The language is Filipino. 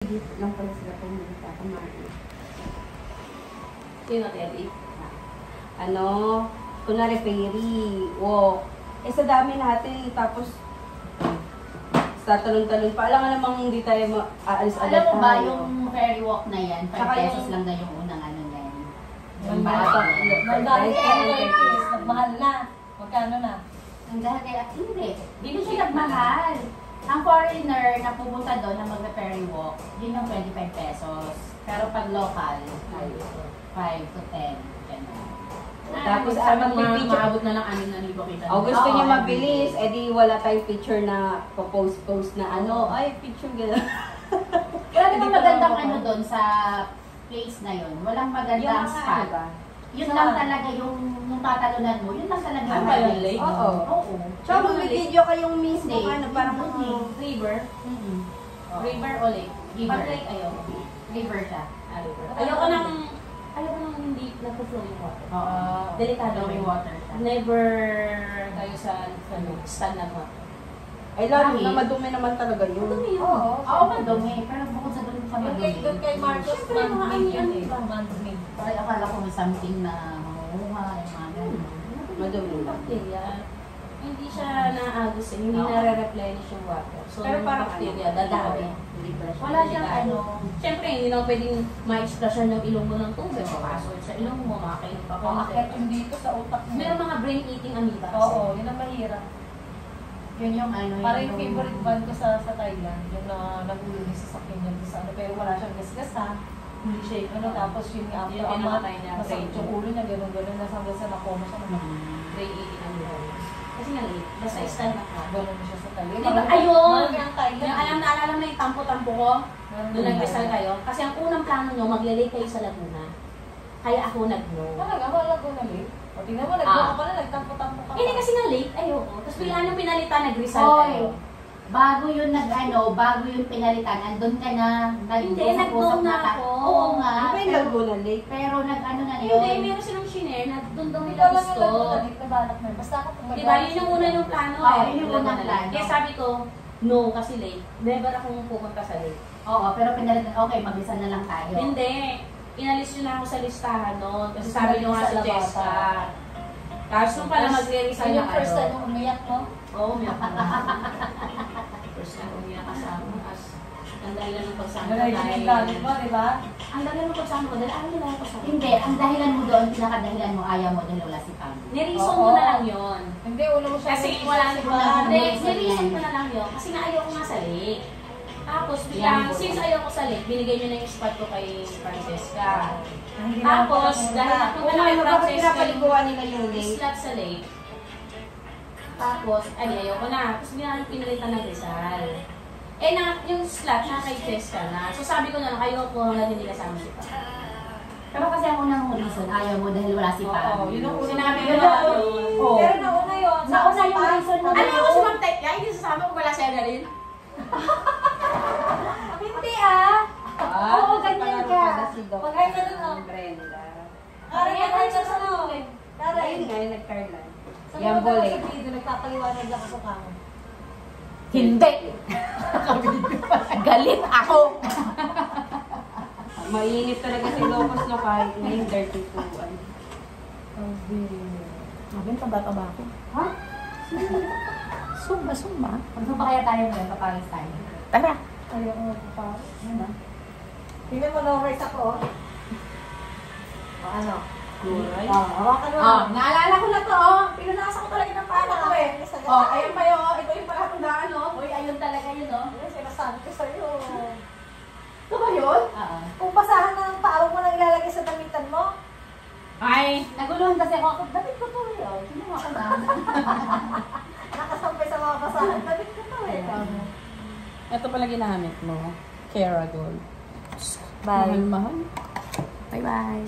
dito lang pala sila pumunta. Kumain. Sino, Teddy? Ano, kunwari ferry, walk. Eh sa dami natin, tapos sa talon-talon pa. Alam nga namang hindi tayo aalis agad. Alam mo ba yung ferry walk na yan? 5 pesos lang na yung unang ano na yan. Yung Nagmahal na. Magkano na? Ang dahil kaya, hindi. Hindi siya nagmahal. Ang foreigner na pumunta doon na mag-ferry walk, yun yung 25 pesos. Pero pag local, 5 to 10. Tapos Maabot na lang 6,000 kita. O gusto niyo mabilis, edi wala tayong picture na post na ano, ay picture gano'n. Wala namang magandang ano doon sa place na yun. Walang magandang spot. Yun lang talaga yung tatalunan mo, yun lang talaga Ano ba yung lake? Oo. Oo. So, mag-video kayong mismo, Lake. ano, parang River? River o lake? River. Pag lake, ayoko. River siya. River. Ayoko nang hindi nag-flow yung water. Oo. Delikado Flowing water siya. Never tayo sa stagnant water. ay lalo na madumi naman talaga yun. Madumi yun. Oo, madumi. Pero bukod sa doon sa madumi. Doon kay Marcos, Siyempre, mga ano eh. ba? Monthly. Ay, akala ko may something na mamuha, yung mga ganun. Madumi lang. Bacteria. Hindi siya naagos eh. Hindi nare-replenish yung water. So, Pero yung parang bacteria, ano, dadami. Wala siyang ano. Siyempre, hindi na pwedeng ma-expression ng ilong mo ng tubig. Papasok sa ilong mo, makakainin pa Umakit yung dito sa utak mo. Meron mga brain-eating amoeba. Oo, yun ang mahirap. Yun yung ano. Parang yung favorite band ko sa Thailand, yung na nagulong sa sakyan niya sa ano, pero wala siyang gasgas ha. Hindi siya ano, tapos yun yung after Yung a month, pinamatay niya, masakit yung ulo niya, gano'n-gano'n, nasanggal sa nakoma siya naman. Brain-eating amoeba. Kasi nga, basta stand up ka. Gano'n siya sa Thailand. Di ba? Ayun! Marami ang Thailand. Yung naalala mo na yung tampo-tampo ko? Doon nag-resal kayo. Kasi ang unang plano nyo, mag-lay kayo sa Laguna. Kaya ako nag-no. Talaga, wala ko na late. O tingnan mo, nagbuka ka na, nagtampo-tampo ka. Hindi kasi nga late, ayoko. Tapos bigla nang pinalitan, nag-resal Oy, kayo. bago yun bago yun pinalitan, andun ka na, Hindi, nag-go na ako. Oo nga. Di ba yung Laguna Lake? Pero nag-ano na Hindi, yun. meron silang shinare na doon daw Hindi nila lang gusto. na late na balak na. Basta ako kung Di ba, yun yung una yung plano Oo, eh. yun yung unang plano. Kaya sabi ko, no, kasi late. Never akong pupunta sa late. Oo, pero pinalitan, okay, mag-isa na lang tayo. Hindi. Inalis nyo na ako sa listahan noon. Kasi sabi nyo nga si Jessica. Tapos nung pala magre-resign na yung first kayo. time umiyak, no? Oo, umiyak ako. First time umiyak kasama. As ang dahilan ng pagsama Malay yung gamit mo, di ba? Ang dahilan ng pagsama ko, dahil ayaw nila ako kasama. Hindi, ang dahilan mo doon, pinakadahilan mo, ayaw mo dahil wala si Pam. Nireason Oo. mo na lang yun. Hindi, una mo siya. Kasi wala si na Pam. Hindi, nireason ko na lang yun. Kasi nga ayaw ko nga sa lake. Tapos biglang, since ayaw ko sa lake, binigay nyo na yung spot ko kay Francesca. Tapos, dahil napunta na kay Bakit Francesca pinapaliguan nila yung yung lake? slot sa lake. Tapos, ay, ayaw ko na. Tapos biglang pinalitan ng Rizal. Eh, yung slot na kay Francesca na. So sabi ko na lang, ayaw ko hanggang hindi kasama si Pa. Pero kasi ang unang reason, ayaw mo dahil wala si Pam. Oo, yun ang una. Sinabi ko Yun na ang yun. una. Pero nauna yun. Nauna yung reason mo. Ano ko si Ma'am Tek? Kaya hindi sasama ko wala siya na rin. Hindi ah. Oo, ganyan ka. Pag ay ganun, oh. Brenda. Kaya yan ay sa ano. Kaya Ayun nga, yung nag-Carlan. Sa Yan, mga bole. sa video, nagpapaliwanag lang ako kamo. Hindi! Galit ako! Mainit talaga si Locos no kahit ngayon 32. Sabi, taba-taba ako. Ha? Sumba. Ano ba kaya tayo ngayon? Papalis tayo. Tara! Ayaw ko pa. Ano? Tingnan mo na rice ako. O ano? Kuray. Hawakan mo. Naalala ko na to, oh. Pinunasa ko talaga ng pala ko eh. Oh, Ayun pa yun. Ito yung palatundaan, oh. Uy, ayun talaga yun, oh. Sinasabi ko sa'yo. Ito ba yun? Kung basahan na ng paa mo nang ilalagay sa damitan mo. Ay! Naguluhan kasi ako. Dapat ko to eh, oh. Kinuha ko na. Nakasampay sa mga basahan. Dapat ko to eh. Ito pala ginamit mo. Cara Gold. Bye. Mahal. Bye-bye.